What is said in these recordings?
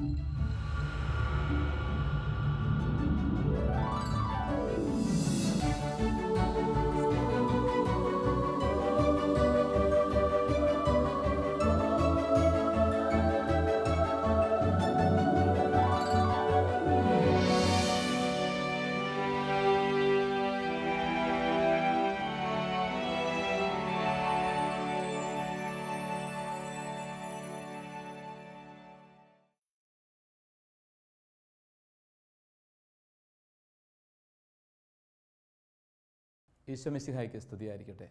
ഈശോ മിശിഹായ്ക്ക് സ്തുതിയായിരിക്കട്ടെ.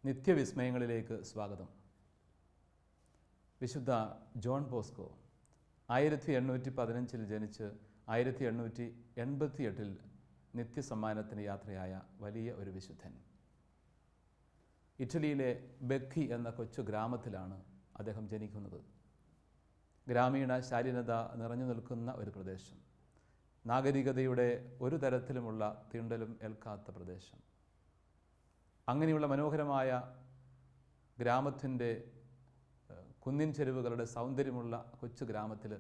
നിത്യവിസ്മയങ്ങളിലേക്ക് സ്വാഗതം. വിശുദ്ധ ജോൺ ബോസ്കോ 1815 ജനിച്ച് 1888 നിത്യസമ്മാനത്തിന് യാത്രയായ വലിയ ഒരു വിശുദ്ധൻ. ഇറ്റലിയിലെ ബെക്കി എന്ന കൊച്ചു ഗ്രാമത്തിലാണ് അദ്ദേഹം ജനിക്കുന്നത്. ഗ്രാമീണ ശാലീനത നിറഞ്ഞു നിൽക്കുന്ന ഒരു പ്രദേശം, നാഗരികതയുടെ ഒരു തരത്തിലുമുള്ള തീണ്ടലും ഏൽക്കാത്ത പ്രദേശം. അങ്ങനെയുള്ള മനോഹരമായ ഗ്രാമത്തിൻ്റെ കുന്നിൻ ചെരുവുകളുടെ സൗന്ദര്യമുള്ള കൊച്ചു ഗ്രാമത്തിൽ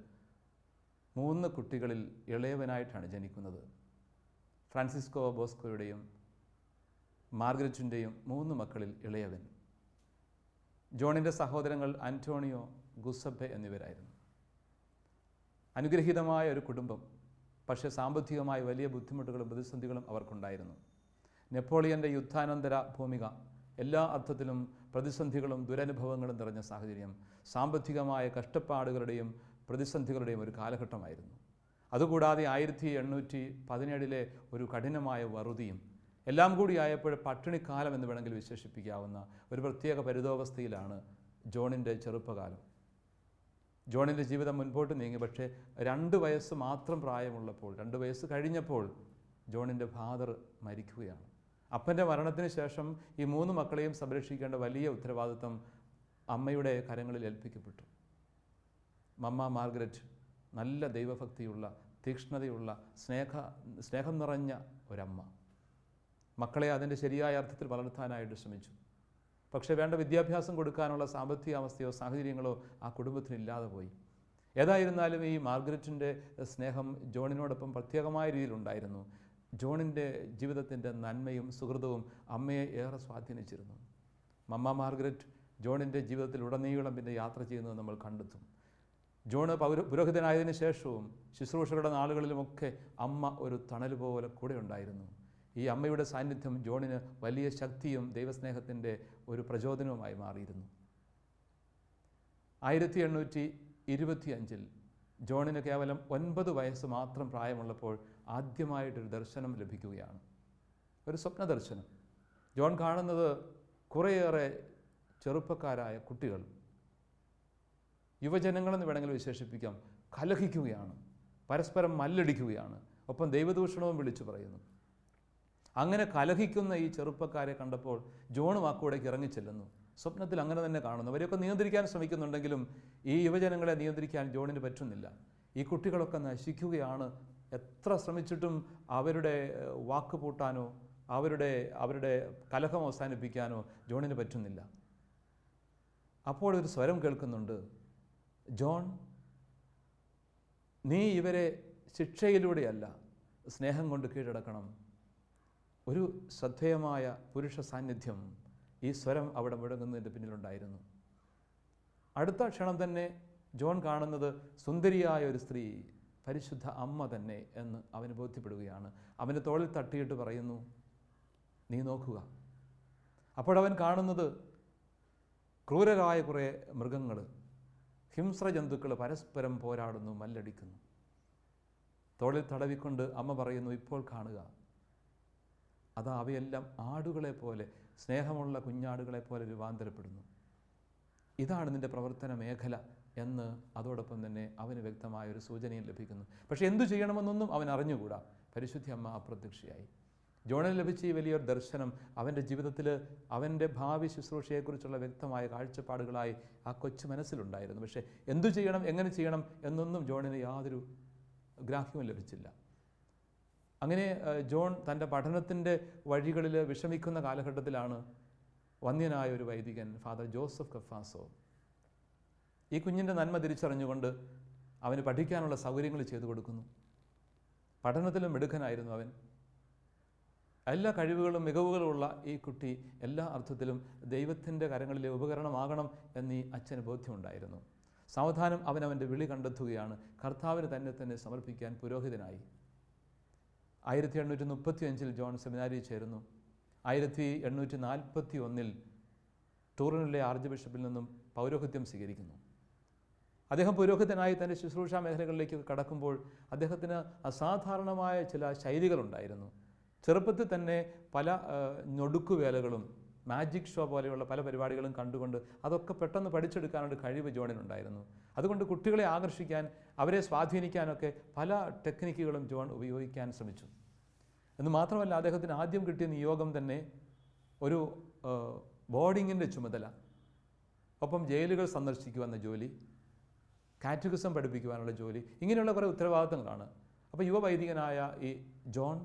3 കുട്ടികളിൽ ഇളയവനായിട്ടാണ് ജനിക്കുന്നത്. ഫ്രാൻസിസ്കോ ബോസ്കോയുടെയും മാർഗരറ്റിൻ്റെയും 3 മക്കളിൽ ഇളയവൻ. ജോണിൻ്റെ സഹോദരങ്ങൾ ആൻ്റോണിയോ, ഗുസപ്പെ എന്നിവരായിരുന്നു. അനുഗ്രഹീതമായ ഒരു കുടുംബം. പക്ഷേ സാമ്പത്തികമായി വലിയ ബുദ്ധിമുട്ടുകളും പ്രതിസന്ധികളും അവർക്കുണ്ടായിരുന്നു. നെപ്പോളിയൻ്റെ യുദ്ധാനന്തര ഭൂമിക, എല്ലാ അർത്ഥത്തിലും പ്രതിസന്ധികളും ദുരനുഭവങ്ങളും നിറഞ്ഞ സാഹചര്യം, സാമ്പത്തികമായ കഷ്ടപ്പാടുകളുടെയും പ്രതിസന്ധികളുടെയും ഒരു കാലഘട്ടമായിരുന്നു. അതുകൂടാതെ 1817 ഒരു കഠിനമായ വറുതിയും എല്ലാം കൂടി ആയപ്പോൾ പട്ടിണിക്കാലം എന്ന് വേണമെങ്കിൽ വിശേഷിപ്പിക്കാവുന്ന ഒരു പ്രത്യേക പരിതോവസ്ഥയിലാണ് ജോണിൻ്റെ ചെറുപ്പകാലം. ജോണിൻ്റെ ജീവിതം മുൻപോട്ട് നീങ്ങി. പക്ഷേ 2 വയസ്സ് മാത്രം പ്രായമുള്ളപ്പോൾ, 2 വയസ്സ് കഴിഞ്ഞപ്പോൾ ജോണിൻ്റെ ഫാദർ മരിക്കുകയാണ്. അപ്പൻ്റെ മരണത്തിന് ശേഷം ഈ 3 മക്കളെയും സംരക്ഷിക്കേണ്ട വലിയ ഉത്തരവാദിത്വം അമ്മയുടെ കരങ്ങളിൽ ഏൽപ്പിക്കപ്പെട്ടു. മമ്മ മാർഗരറ്റ് നല്ല ദൈവഭക്തിയുള്ള, തീക്ഷ്ണതയുള്ള, സ്നേഹം നിറഞ്ഞ ഒരമ്മ. മക്കളെ അതിൻ്റെ ശരിയായ അർത്ഥത്തിൽ വളർത്താനായിട്ട് ശ്രമിച്ചു. പക്ഷേ വേണ്ട വിദ്യാഭ്യാസം കൊടുക്കാനുള്ള സാമ്പത്തിക അവസ്ഥയോ സാഹചര്യങ്ങളോ ആ കുടുംബത്തിനില്ലാതെ പോയി. ഏതായിരുന്നാലും ഈ മാർഗരറ്റിൻ്റെ സ്നേഹം ജോണിനോടൊപ്പം പ്രത്യേകമായ രീതിയിലുണ്ടായിരുന്നു. ജോണിൻ്റെ ജീവിതത്തിൻ്റെ നന്മയും സുഹൃതവും അമ്മയെ ഏറെ സ്വാധീനിച്ചിരുന്നു. മമ്മ മാർഗരറ്റ് ജോണിൻ്റെ ജീവിതത്തിൽ ഉടനീളം പിന്നെ യാത്ര ചെയ്യുന്നത് നമ്മൾ കണ്ടെത്തും. ജോണ് പുരോഹിതനായതിനു ശേഷവും ശുശ്രൂഷകളുടെ നാളുകളിലുമൊക്കെ അമ്മ ഒരു തണൽ പോലെ കൂടെ ഉണ്ടായിരുന്നു. ഈ അമ്മയുടെ സാന്നിധ്യം ജോണിന് വലിയ ശക്തിയും ദൈവസ്നേഹത്തിൻ്റെ ഒരു പ്രചോദനവുമായി മാറിയിരുന്നു. 1825 ജോണിന് കേവലം 9 വയസ്സ് മാത്രം പ്രായമുള്ളപ്പോൾ ആദ്യമായിട്ടൊരു ദർശനം ലഭിക്കുകയാണ്, ഒരു സ്വപ്ന ദർശനം. ജോൺ കാണുന്നത് കുറേയേറെ ചെറുപ്പക്കാരായ കുട്ടികൾ, യുവജനങ്ങളെന്ന് വേണമെങ്കിൽ വിശേഷിപ്പിക്കാം, കലഹിക്കുകയാണ്, പരസ്പരം മല്ലടിക്കുകയാണ്, ഒപ്പം ദൈവദൂഷണവും വിളിച്ചു പറയുന്നു. അങ്ങനെ കലഹിക്കുന്ന ഈ ചെറുപ്പക്കാരെ കണ്ടപ്പോൾ ജോണും ആ കൂടേക്ക് ഇറങ്ങിച്ചെല്ലുന്നു. സ്വപ്നത്തിൽ അങ്ങനെ തന്നെ കാണുന്നു. അവരെയൊക്കെ നിയന്ത്രിക്കാൻ ശ്രമിക്കുന്നുണ്ടെങ്കിലും ഈ യുവജനങ്ങളെ നിയന്ത്രിക്കാൻ ജോണിന് പറ്റുന്നില്ല. ഈ കുട്ടികളൊക്കെ നശിക്കുകയാണ്. എത്ര ശ്രമിച്ചിട്ടും അവരുടെ വാക്ക് പൂട്ടാനോ അവരുടെ കലഹം അവസാനിപ്പിക്കാനോ ജോണിന് പറ്റുന്നില്ല. അപ്പോൾ ഒരു സ്വരം കേൾക്കുന്നുണ്ട്, ജോൺ, നീ ഇവരെ ശിക്ഷയിലൂടെയല്ല സ്നേഹം കൊണ്ട് കീഴടക്കണം. ഒരു ശ്രദ്ധേയമായ പുരുഷ സാന്നിധ്യം, ഈ സ്വരം അവിടെ മുഴങ്ങുന്നതിൻ്റെ പിന്നിലുണ്ടായിരുന്നു. അടുത്ത ക്ഷണം തന്നെ ജോൺ കാണുന്നത് സുന്ദരിയായ ഒരു സ്ത്രീ, പരിശുദ്ധ അമ്മ തന്നെ എന്ന് അവന് ബോധ്യപ്പെടുകയാണ്. അവൻ്റെ തോളിൽ തട്ടിയിട്ട് പറയുന്നു, നീ നോക്കുക. അപ്പോഴവൻ കാണുന്നത് ക്രൂരരായ കുറേ മൃഗങ്ങൾ, ഹിംസ്ര ജന്തുക്കൾ പരസ്പരം പോരാടുന്നു, മല്ലടിക്കുന്നു. തോളിൽ തടവിക്കൊണ്ട് അമ്മ പറയുന്നു, ഇപ്പോൾ കാണുക, അതാ അവയെല്ലാം ആടുകളെ പോലെ, സ്നേഹമുള്ള കുഞ്ഞാടുകളെ പോലെ രൂപാന്തരപ്പെടുന്നു. ഇതാണ് നിൻ്റെ പ്രവർത്തന മേഖല എന്ന് അതോടൊപ്പം തന്നെ അവന് വ്യക്തമായൊരു സൂചനയും ലഭിക്കുന്നു. പക്ഷേ എന്തു ചെയ്യണമെന്നൊന്നും അവൻ അറിഞ്ഞുകൂടാ. പരിശുദ്ധ അമ്മ അപ്രത്യക്ഷയായി. ജോണിന് ലഭിച്ച ഈ വലിയൊരു ദർശനം അവൻ്റെ ജീവിതത്തിൽ അവൻ്റെ ഭാവി ശുശ്രൂഷയെക്കുറിച്ചുള്ള വ്യക്തമായ കാഴ്ചപ്പാടുകളായി ആ കൊച്ചു മനസ്സിലുണ്ടായിരുന്നു. പക്ഷേ എന്തു ചെയ്യണം, എങ്ങനെ ചെയ്യണം എന്നൊന്നും ജോണിന് യാതൊരു ഗ്രാഹ്യവും ലഭിച്ചില്ല. അങ്ങനെ ജോൺ തൻ്റെ പഠനത്തിൻ്റെ വഴികളിൽ വിഷമിക്കുന്ന കാലഘട്ടത്തിലാണ് വന്യനായ ഒരു വൈദികൻ ഫാദർ ജോസഫ് കഫാസോ ഈ കുഞ്ഞിൻ്റെ നന്മ തിരിച്ചറിഞ്ഞുകൊണ്ട് അവന് പഠിക്കാനുള്ള സൗകര്യങ്ങൾ ചെയ്തു കൊടുക്കുന്നു. പഠനത്തിലും മിടുക്കനായിരുന്നു അവൻ. എല്ലാ കഴിവുകളും മികവുകളുമുള്ള ഈ കുട്ടി എല്ലാ അർത്ഥത്തിലും ദൈവത്തിൻ്റെ കരങ്ങളിലെ ഉപകരണമാകണം എന്നീ അച്ഛന് ബോധ്യമുണ്ടായിരുന്നു. സാവധാനം അവൻ്റെ വിളി കണ്ടെത്തുകയാണ്. കർത്താവിന് തന്നെ സമർപ്പിക്കാൻ പുരോഹിതനായി. 1835 ജോൺ സെമിനാരിയിൽ ചേരുന്നു. 1841 ടൂറിനിലെ ആർച്ച് ബിഷപ്പിൽ നിന്നും പൗരോഹിത്യം സ്വീകരിക്കുന്നു. അദ്ദേഹം പുരോഹിതനായി തൻ്റെ ശുശ്രൂഷാ മേഖലകളിലേക്ക് കടക്കുമ്പോൾ അദ്ദേഹത്തിന് അസാധാരണമായ ചില ശൈലികളുണ്ടായിരുന്നു. ചെറുപ്പത്തിൽ തന്നെ പല ഞൊടുക്കുവേലകളും മാജിക് ഷോ പോലെയുള്ള പല പരിപാടികളും കണ്ടുകൊണ്ട് അതൊക്കെ പെട്ടെന്ന് പഠിച്ചെടുക്കാനുള്ള കഴിവ് ജോണിനുണ്ടായിരുന്നു. അതുകൊണ്ട് കുട്ടികളെ ആകർഷിക്കാൻ, അവരെ സ്വാധീനിക്കാനൊക്കെ പല ടെക്നിക്കുകളും ജോൺ ഉപയോഗിക്കാൻ ശ്രമിച്ചു. എന്ന് മാത്രമല്ല, അദ്ദേഹത്തിന് ആദ്യം കിട്ടിയ നിയോഗം തന്നെ ഒരു ബോർഡിങ്ങിൻ്റെ ചുമതല, ഒപ്പം ജയിലുകൾ സന്ദർശിക്കുവാനുള്ള ജോലി, കാറ്റഗിസം പഠിപ്പിക്കുവാനുള്ള ജോലി, ഇങ്ങനെയുള്ള കുറേ ഉത്തരവാദിത്തങ്ങളാണ്. അപ്പോൾ യുവവൈദികനായ ഈ ജോൺ,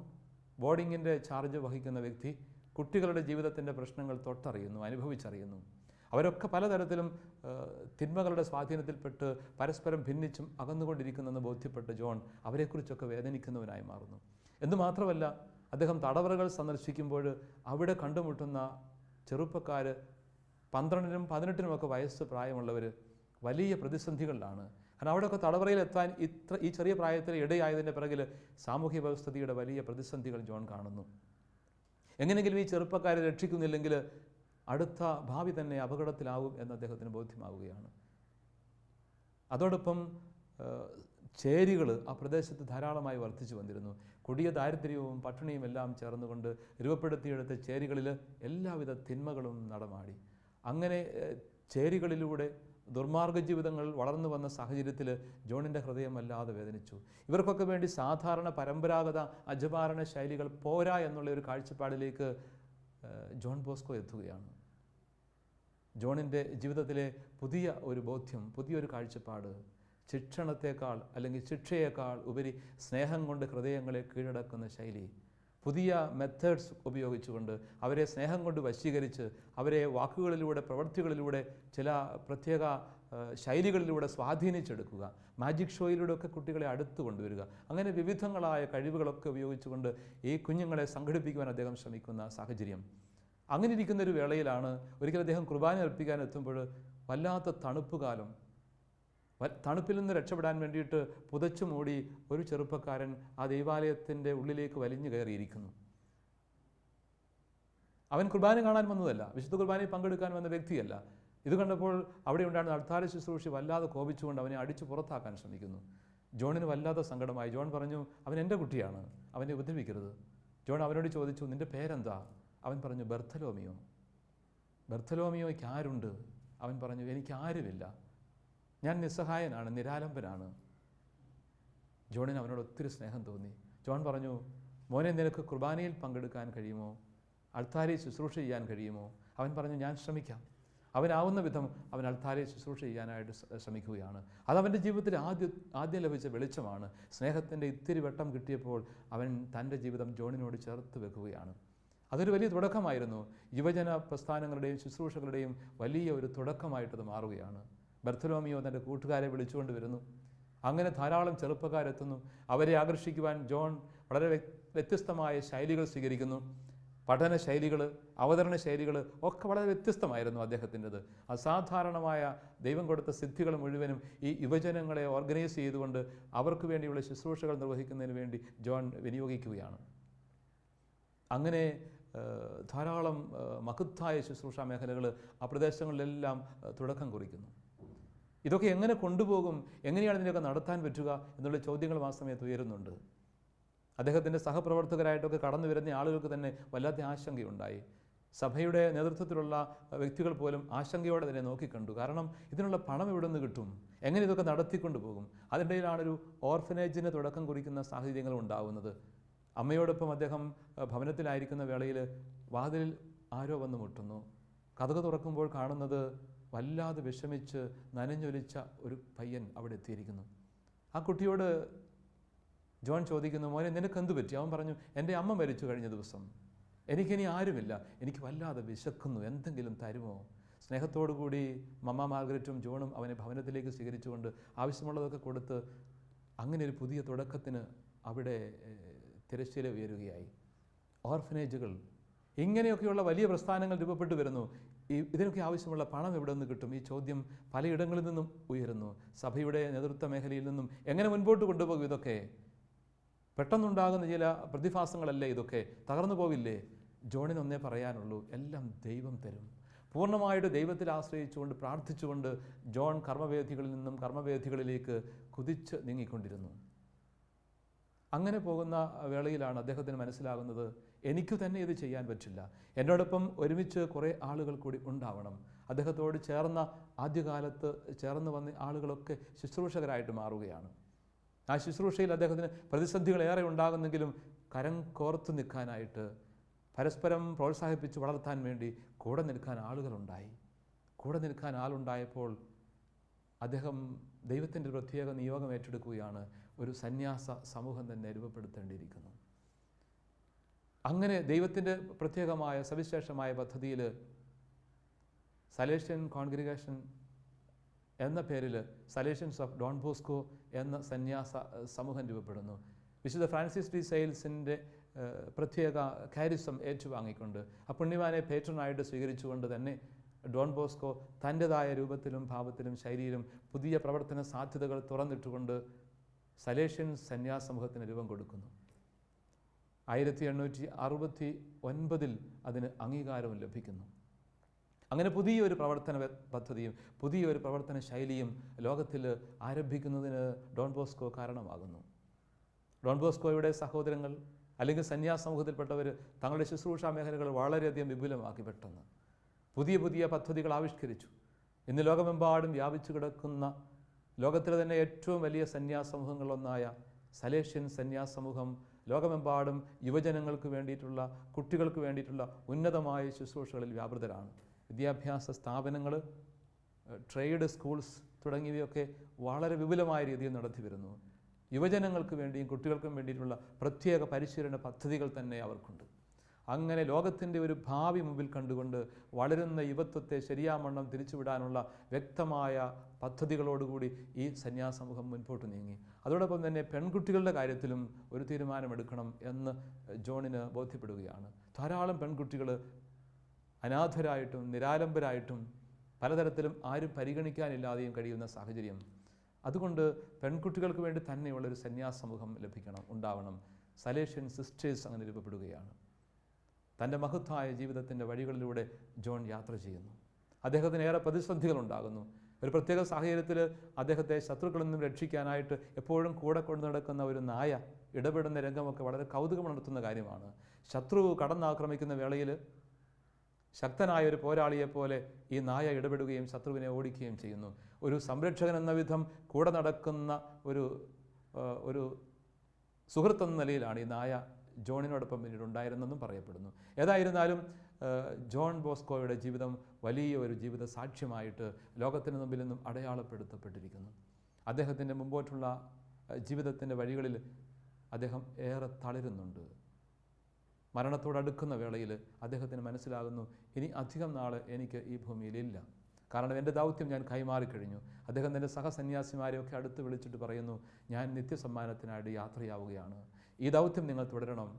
ബോർഡിങ്ങിൻ്റെ ചാർജ് വഹിക്കുന്ന വ്യക്തി, കുട്ടികളുടെ ജീവിതത്തിൻ്റെ പ്രശ്നങ്ങൾ തൊട്ടറിയുന്നു, അനുഭവിച്ചറിയുന്നു. അവരൊക്കെ പലതരത്തിലും തിന്മകളുടെ സ്വാധീനത്തിൽപ്പെട്ട് പരസ്പരം ഭിന്നിച്ചും അകന്നുകൊണ്ടിരിക്കുന്നെന്ന് ബോധ്യപ്പെട്ട് ജോൺ അവരെക്കുറിച്ചൊക്കെ വേദനിക്കുന്നവനായി മാറുന്നു. എന്നുമാത്രമല്ല, അദ്ദേഹം തടവറകൾ സന്ദർശിക്കുമ്പോൾ അവിടെ കണ്ടുമുട്ടുന്ന ചെറുപ്പക്കാർ 12-നും 18-നുമൊക്കെ വയസ്സ് പ്രായമുള്ളവർ വലിയ പ്രതിസന്ധികളിലാണ്. കാരണം അവിടെയൊക്കെ തടവറയിലെത്താൻ ഈ ചെറിയ പ്രായത്തിൽ ഇടയായതിൻ്റെ പിറകിൽ സാമൂഹ്യ വ്യവസ്ഥിതിയുടെ വലിയ പ്രതിസന്ധികൾ ജോൺ കാണുന്നു. എങ്ങനെയെങ്കിലും ഈ ചെറുപ്പക്കാരെ രക്ഷിക്കുന്നില്ലെങ്കിൽ അടുത്ത ഭാവി തന്നെ അപകടത്തിലാവും എന്ന് അദ്ദേഹത്തിന് ബോധ്യമാവുകയാണ്. അതോടൊപ്പം ചേരികൾ ആ പ്രദേശത്ത് ധാരാളമായി വർദ്ധിച്ചു വന്നിരുന്നു. കൊടിയ ദാരിദ്ര്യവും പട്ടിണിയും എല്ലാം ചേർന്നുകൊണ്ട് രൂപപ്പെടുത്തിയെടുത്ത ചേരികളിൽ എല്ലാവിധ തിന്മകളും നടമാടി. അങ്ങനെ ചേരികളിലൂടെ ദുർമാർഗ ജീവിതങ്ങൾ വളർന്നു വന്ന സാഹചര്യത്തിൽ ജോണിൻ്റെ ഹൃദയം വല്ലാതെ വേദനിച്ചു. ഇവർക്കൊക്കെ വേണ്ടി സാധാരണ പരമ്പരാഗത അജപാരണ ശൈലികൾ പോരാ എന്നുള്ള ഒരു കാഴ്ചപ്പാടിലേക്ക് ജോൺ ബോസ്കോ എത്തുകയാണ്. ജോണിൻ്റെ ജീവിതത്തിലെ പുതിയ ഒരു ബോധ്യം, പുതിയൊരു കാഴ്ചപ്പാട്, ശിക്ഷണത്തേക്കാൾ അല്ലെങ്കിൽ ശിക്ഷയേക്കാൾ ഉപരി സ്നേഹം കൊണ്ട് ഹൃദയങ്ങളെ കീഴടക്കുന്ന ശൈലി, പുതിയ മെത്തേഡ്സ് ഉപയോഗിച്ചുകൊണ്ട് അവരെ സ്നേഹം കൊണ്ട് വശീകരിച്ച് അവരെ വാക്കുകളിലൂടെ, പ്രവൃത്തികളിലൂടെ, ചില പ്രത്യേക ശൈലികളിലൂടെ സ്വാധീനിച്ചെടുക്കുക, മാജിക് ഷോയിലൂടെയൊക്കെ കുട്ടികളെ അടുത്ത് കൊണ്ടുവരിക, അങ്ങനെ വിവിധങ്ങളായ കഴിവുകളൊക്കെ ഉപയോഗിച്ചുകൊണ്ട് ഈ കുഞ്ഞുങ്ങളെ സംഘടിപ്പിക്കുവാൻ അദ്ദേഹം ശ്രമിക്കുന്ന സാഹചര്യം. അങ്ങനെ ഇരിക്കുന്നൊരു വേളയിലാണ് ഒരിക്കൽ അദ്ദേഹം കുർബാന അർപ്പിക്കാൻ എത്തുമ്പോൾ വല്ലാത്ത തണുപ്പ് കാലം. തണുപ്പിൽ നിന്ന് രക്ഷപ്പെടാൻ വേണ്ടിയിട്ട് പുതച്ചു മൂടി ഒരു ചെറുപ്പക്കാരൻ ആ ദൈവാലയത്തിൻ്റെ ഉള്ളിലേക്ക് വലിഞ്ഞു കയറിയിരിക്കുന്നു. അവൻ കുർബാന കാണാൻ വന്നതല്ല, വിശുദ്ധ കുർബാനയിൽ പങ്കെടുക്കാൻ വന്ന വ്യക്തിയല്ല. ഇത് കണ്ടപ്പോൾ അവിടെ ഉണ്ടായിരുന്ന അൾത്താര ശുശ്രൂഷി വല്ലാതെ കോപിച്ചുകൊണ്ട് അവനെ അടിച്ചു പുറത്താക്കാൻ ശ്രമിക്കുന്നു. ജോണിന് വല്ലാത്ത സങ്കടമായി. ജോൺ പറഞ്ഞു, അവൻ എൻ്റെ കുട്ടിയാണ്, അവനെ ഉപദ്രവിക്കരുത്. ജോൺ അവനോട് ചോദിച്ചു, നിൻ്റെ പേരെന്താ? അവൻ പറഞ്ഞു, ബർത്തലോമിയോ. ബർത്തലോമിയോയ്ക്ക് ആരുണ്ട്? അവൻ പറഞ്ഞു, എനിക്ക് ആരുമില്ല, ഞാൻ നിസ്സഹായനാണ്, നിരാലംബനാണ്. ജോണിന് അവനോട് ഒത്തിരി സ്നേഹം തോന്നി. ജോൺ പറഞ്ഞു, മോനെ, നിനക്ക് കുർബാനയിൽ പങ്കെടുക്കാൻ കഴിയുമോ? അൾത്താരയിൽ ശുശ്രൂഷ ചെയ്യാൻ കഴിയുമോ? അവൻ പറഞ്ഞു, ഞാൻ ശ്രമിക്കാം. അവനാവുന്ന വിധം അവൻ അൾത്താരയിൽ ശുശ്രൂഷ ചെയ്യാനായിട്ട് ശ്രമിക്കുകയാണ്. അതവൻ്റെ ജീവിതത്തിൽ ആദ്യം ലഭിച്ച വെളിച്ചമാണ്. സ്നേഹത്തിൻ്റെ ഇത്തിരി വെട്ടം കിട്ടിയപ്പോൾ അവൻ തൻ്റെ ജീവിതം ജോണിനോട് ചേർത്ത് വെക്കുകയാണ്. അതൊരു വലിയ തുടക്കമായിരുന്നു. യുവജന പ്രസ്ഥാനങ്ങളുടെയും ശുശ്രൂഷകളുടെയും വലിയ ഒരു തുടക്കമായിട്ടത് മാറുകയാണ്. ബർത്തലോമിയോ തൻ്റെ കൂട്ടുകാരെ വിളിച്ചുകൊണ്ട് വരുന്നു. അങ്ങനെ ധാരാളം ചെറുപ്പക്കാരെത്തുന്നു. അവരെ ആകർഷിക്കുവാൻ ജോൺ വളരെ വ്യത്യസ്തമായ ശൈലികൾ സ്വീകരിക്കുന്നു. പഠന ശൈലികൾ, അവതരണ ശൈലികൾ ഒക്കെ വളരെ വ്യത്യസ്തമായിരുന്നു അദ്ദേഹത്തിൻ്റെത്. അസാധാരണമായ ദൈവം കൊടുത്ത സിദ്ധികൾ മുഴുവനും ഈ യുവജനങ്ങളെ ഓർഗനൈസ് ചെയ്തുകൊണ്ട് അവർക്ക് വേണ്ടിയുള്ള ശുശ്രൂഷകൾ നിർവഹിക്കുന്നതിന് വേണ്ടി ജോൺ വിനിയോഗിക്കുകയാണ്. അങ്ങനെ ധാരാളം മഹത്തായ ശുശ്രൂഷാ മേഖലകൾ ആ പ്രദേശങ്ങളിലെല്ലാം തുടക്കം കുറിക്കുന്നു. ഇതൊക്കെ എങ്ങനെ കൊണ്ടുപോകും, എങ്ങനെയാണ് ഇതിനൊക്കെ നടത്താൻ പറ്റുക എന്നുള്ള ചോദ്യങ്ങൾ ആ സമയത്ത് ഉയരുന്നുണ്ട്. അദ്ദേഹത്തിൻ്റെ സഹപ്രവർത്തകരായിട്ടൊക്കെ കടന്നു വരുന്ന ആളുകൾക്ക് തന്നെ വല്ലാത്ത ആശങ്കയുണ്ടായി. സഭയുടെ നേതൃത്വത്തിലുള്ള വ്യക്തികൾ പോലും ആശങ്കയോടെ തന്നെ നോക്കിക്കണ്ടു. കാരണം ഇതിനുള്ള പണം എവിടെ നിന്ന് കിട്ടും, എങ്ങനെ ഇതൊക്കെ നടത്തിക്കൊണ്ടു പോകും? അതിനിടയിലാണൊരു ഓർഫനേജിന് തുടക്കം കുറിക്കുന്ന സാഹചര്യങ്ങൾ ഉണ്ടാവുന്നത്. അമ്മയോടൊപ്പം അദ്ദേഹം ഭവനത്തിലായിരിക്കുന്ന വേളയിൽ വാതിലിൽ ആരോ വന്ന് മുട്ടുന്നു. കതക് തുറക്കുമ്പോൾ കാണുന്നത് വല്ലാതെ വിഷമിച്ച് നനഞ്ഞൊലിച്ച ഒരു പയ്യൻ അവിടെ എത്തിയിരിക്കുന്നു. ആ കുട്ടിയോട് ജോൺ ചോദിക്കുന്നു, മോനെ, നിനക്ക് എന്തു പറ്റി? അവൻ പറഞ്ഞു, എൻ്റെ അമ്മ മരിച്ചു കഴിഞ്ഞ ദിവസം, എനിക്കിനി ആരുമില്ല, എനിക്ക് വല്ലാതെ വിശക്കുന്നു, എന്തെങ്കിലും തരുമോ? സ്നേഹത്തോടു കൂടി മമ്മ മാർഗരറ്റും ജോണും അവനെ ഭവനത്തിലേക്ക് സ്വീകരിച്ചുകൊണ്ട് ആവശ്യമുള്ളതൊക്കെ കൊടുത്ത് അങ്ങനെ ഒരു പുതിയ തുടക്കത്തിന് അവിടെ തിരശ്ശീല ഉയരുകയായി. ഓർഫനേജുകൾ, ഇങ്ങനെയൊക്കെയുള്ള വലിയ പ്രസ്ഥാനങ്ങൾ രൂപപ്പെട്ടു വരുന്നു. ഇതിനൊക്കെ ആവശ്യമുള്ള പണം എവിടെ നിന്ന് കിട്ടും? ഈ ചോദ്യം പലയിടങ്ങളിൽ നിന്നും ഉയരുന്നു. സഭയുടെ നേതൃത്വ മേഖലയിൽ നിന്നും എങ്ങനെ മുൻപോട്ട് കൊണ്ടുപോകും? ഇതൊക്കെ പെട്ടെന്നുണ്ടാകുന്ന ചില പ്രതിഭാസങ്ങളല്ലേ ഇതൊക്കെ? തകർന്നു പോവില്ലേ? ജോണിനൊന്നേ പറയാനുള്ളൂ, എല്ലാം ദൈവം തരും. പൂർണ്ണമായിട്ട് ദൈവത്തിൽ ആശ്രയിച്ചുകൊണ്ട് പ്രാർത്ഥിച്ചുകൊണ്ട് ജോൺ കർമ്മവേദികളിൽ നിന്നും കർമ്മവേദികളിലേക്ക് കുതിച്ച് നീങ്ങിക്കൊണ്ടിരുന്നു. അങ്ങനെ പോകുന്ന വേളയിലാണ് അദ്ദേഹത്തിന് മനസ്സിലാകുന്നത്, എനിക്ക് തന്നെ ഇത് ചെയ്യാൻ പറ്റില്ല, എന്നോടൊപ്പം ഒരുമിച്ച് കുറേ ആളുകൾ കൂടി ഉണ്ടാവണം. അദ്ദേഹത്തോട് ചേർന്ന ആദ്യകാലത്ത് ചേർന്ന് വന്ന ആളുകളൊക്കെ ശുശ്രൂഷകരായിട്ട് മാറുകയാണ്. ആ ശുശ്രൂഷയിൽ അദ്ദേഹത്തിന് പ്രതിസന്ധികളേറെ ഉണ്ടാകുന്നെങ്കിലും കരം കോർത്തു നിൽക്കാനായിട്ട്, പരസ്പരം പ്രോത്സാഹിപ്പിച്ച് വളർത്താൻ വേണ്ടി കൂടെ നിൽക്കാൻ ആളുകളുണ്ടായി. കൂടെ നിൽക്കാൻ ആളുണ്ടായപ്പോൾ അദ്ദേഹം ദൈവത്തിൻ്റെ പ്രത്യേക നിയോഗം ഏറ്റെടുക്കുകയാണ്. ഒരു സന്യാസ സമൂഹം തന്നെ രൂപപ്പെടുത്തേണ്ടിയിരിക്കുന്നു. അങ്ങനെ ദൈവത്തിൻ്റെ പ്രത്യേകമായ സവിശേഷമായ പദ്ധതിയിൽ സലേഷ്യൻ കോൺഗ്രിഗേഷൻ എന്ന പേരിൽ സലേഷ്യൻസ് ഓഫ് ഡോൺ ബോസ്കോ എന്ന സന്യാസ സമൂഹം രൂപപ്പെടുന്നു. വിശുദ്ധ ഫ്രാൻസിസ് ഡി സെയിൽസിൻ്റെ പ്രത്യേക കാരിസം ഏറ്റുവാങ്ങിക്കൊണ്ട് ആ പുണ്യവാനെ പേട്രനായിട്ട് സ്വീകരിച്ചുകൊണ്ട് തന്നെ ഡോൺ ബോസ്കോ തൻ്റെതായ രൂപത്തിലും ഭാവത്തിലും ശൈലിയിലും പുതിയ പ്രവർത്തന സാധ്യതകൾ തുറന്നിട്ടുകൊണ്ട് സലേഷ്യൻ സന്യാസ സമൂഹത്തിന് രൂപം കൊടുക്കുന്നു. 1869 അതിന് അംഗീകാരവും ലഭിക്കുന്നു. അങ്ങനെ പുതിയൊരു പ്രവർത്തന പദ്ധതിയും പുതിയൊരു പ്രവർത്തന ശൈലിയും ലോകത്തിൽ ആരംഭിക്കുന്നതിന് ഡോൺ ബോസ്കോ കാരണമാകുന്നു. ഡോൺ ബോസ്കോയുടെ സഹോദരങ്ങൾ അല്ലെങ്കിൽ സന്യാസ സമൂഹത്തിൽപ്പെട്ടവർ തങ്ങളുടെ ശുശ്രൂഷാ മേഖലകൾ വളരെയധികം വിപുലമാക്കി. പെട്ടെന്ന് പുതിയ പുതിയ പദ്ധതികൾ ആവിഷ്കരിച്ചു. ഇന്ന് ലോകമെമ്പാടും വ്യാപിച്ചു കിടക്കുന്ന ലോകത്തിലെ തന്നെ ഏറ്റവും വലിയ സന്യാസ സമൂഹങ്ങളൊന്നായ സലേഷ്യൻ സന്യാസ സമൂഹം ലോകമെമ്പാടും യുവജനങ്ങൾക്ക് വേണ്ടിയിട്ടുള്ള, കുട്ടികൾക്ക് വേണ്ടിയിട്ടുള്ള ഉന്നതമായ ശുശ്രൂഷകളിൽ വ്യാപൃതരാണ്. വിദ്യാഭ്യാസ സ്ഥാപനങ്ങൾ, ട്രേഡ് സ്കൂൾസ് തുടങ്ങിയവയൊക്കെ വളരെ വിപുലമായ രീതിയിൽ നടത്തി വരുന്നു. യുവജനങ്ങൾക്ക് വേണ്ടിയും കുട്ടികൾക്കും വേണ്ടിയിട്ടുള്ള പ്രത്യേക പരിശീലന പദ്ധതികൾ തന്നെ അവർക്കുണ്ട്. അങ്ങനെ ലോകത്തിൻ്റെ ഒരു ഭാവി മുമ്പിൽ കണ്ടുകൊണ്ട് വളരുന്ന യുവത്വത്തെ ശരിയാവണ്ണം തിരിച്ചുവിടാനുള്ള വ്യക്തമായ പദ്ധതികളോടുകൂടി ഈ സന്യാസ സമൂഹം മുൻപോട്ട് നീങ്ങി. അതോടൊപ്പം തന്നെ പെൺകുട്ടികളുടെ കാര്യത്തിലും ഒരു തീരുമാനമെടുക്കണം എന്ന് ജോണിന് ബോധ്യപ്പെടുകയാണ്. ധാരാളം പെൺകുട്ടികൾ അനാഥരായിട്ടും നിരാലംബരായിട്ടും പലതരത്തിലും ആരും പരിഗണിക്കാനില്ലാതെയും കഴിയുന്ന സാഹചര്യം. അതുകൊണ്ട് പെൺകുട്ടികൾക്ക് വേണ്ടി തന്നെയുള്ളൊരു സന്യാസ സമൂഹം ഉണ്ടാവണം. സലേഷ്യൻ സിസ്റ്റേഴ്സ് അങ്ങനെ രൂപപ്പെടുകയാണ്. തൻ്റെ മഹത്തായ ജീവിതത്തിൻ്റെ വഴികളിലൂടെ ജോൺ യാത്ര ചെയ്യുന്നു. അദ്ദേഹത്തിന് ഏറെ പ്രതിസന്ധികൾ ഉണ്ടാകുന്നു. ഒരു പ്രത്യേക സാഹചര്യത്തിൽ അദ്ദേഹത്തെ ശത്രുക്കളിൽ നിന്നും രക്ഷിക്കാനായിട്ട് എപ്പോഴും കൂടെ കൊണ്ടു നടക്കുന്ന ഒരു നായ ഇടപെടുന്ന രംഗമൊക്കെ വളരെ കൗതുകമുണർത്തുന്ന കാര്യമാണ്. ശത്രു കടന്നാക്രമിക്കുന്ന വേളയിൽ ശക്തനായ ഒരു പോരാളിയെപ്പോലെ ഈ നായ ഇടപെടുകയും ശത്രുവിനെ ഓടിക്കുകയും ചെയ്യുന്നു. ഒരു സംരക്ഷകൻ എന്ന വിധം കൂടെ നടക്കുന്ന ഒരു സുഹൃത്തെന്ന നിലയിലാണ് ഈ നായ ജോണിനോടൊപ്പം പിന്നീട് ഉണ്ടായിരുന്നെന്നും പറയപ്പെടുന്നു. ഏതായിരുന്നാലും ജോൺ ബോസ്കോയുടെ ജീവിതം വലിയ ഒരു ജീവിത സാക്ഷ്യമായിട്ട് ലോകത്തിന് മുമ്പിൽ നിന്നും അടയാളപ്പെടുത്തപ്പെട്ടിരിക്കുന്നു. അദ്ദേഹത്തിൻ്റെ മുമ്പോട്ടുള്ള ജീവിതത്തിൻ്റെ വഴികളിൽ അദ്ദേഹം ഏറെ തളരുന്നുണ്ട്. മരണത്തോടടുക്കുന്ന വേളയിൽ അദ്ദേഹത്തിന് മനസ്സിലാകുന്നു, ഇനി അധികം നാൾ എനിക്ക് ഈ ഭൂമിയിലില്ല. കാരണം എൻ്റെ ദൗത്യം ഞാൻ കൈമാറിക്കഴിഞ്ഞു. അദ്ദേഹം തൻ്റെ സഹസന്യാസിമാരെയൊക്കെ അടുത്ത് വിളിച്ചിട്ട് പറയുന്നു, ഞാൻ നിത്യസമ്മാനത്തിനായിട്ട് യാത്രയാവുകയാണ്. ഈ ദൗത്യം നിങ്ങൾ തുടരണം.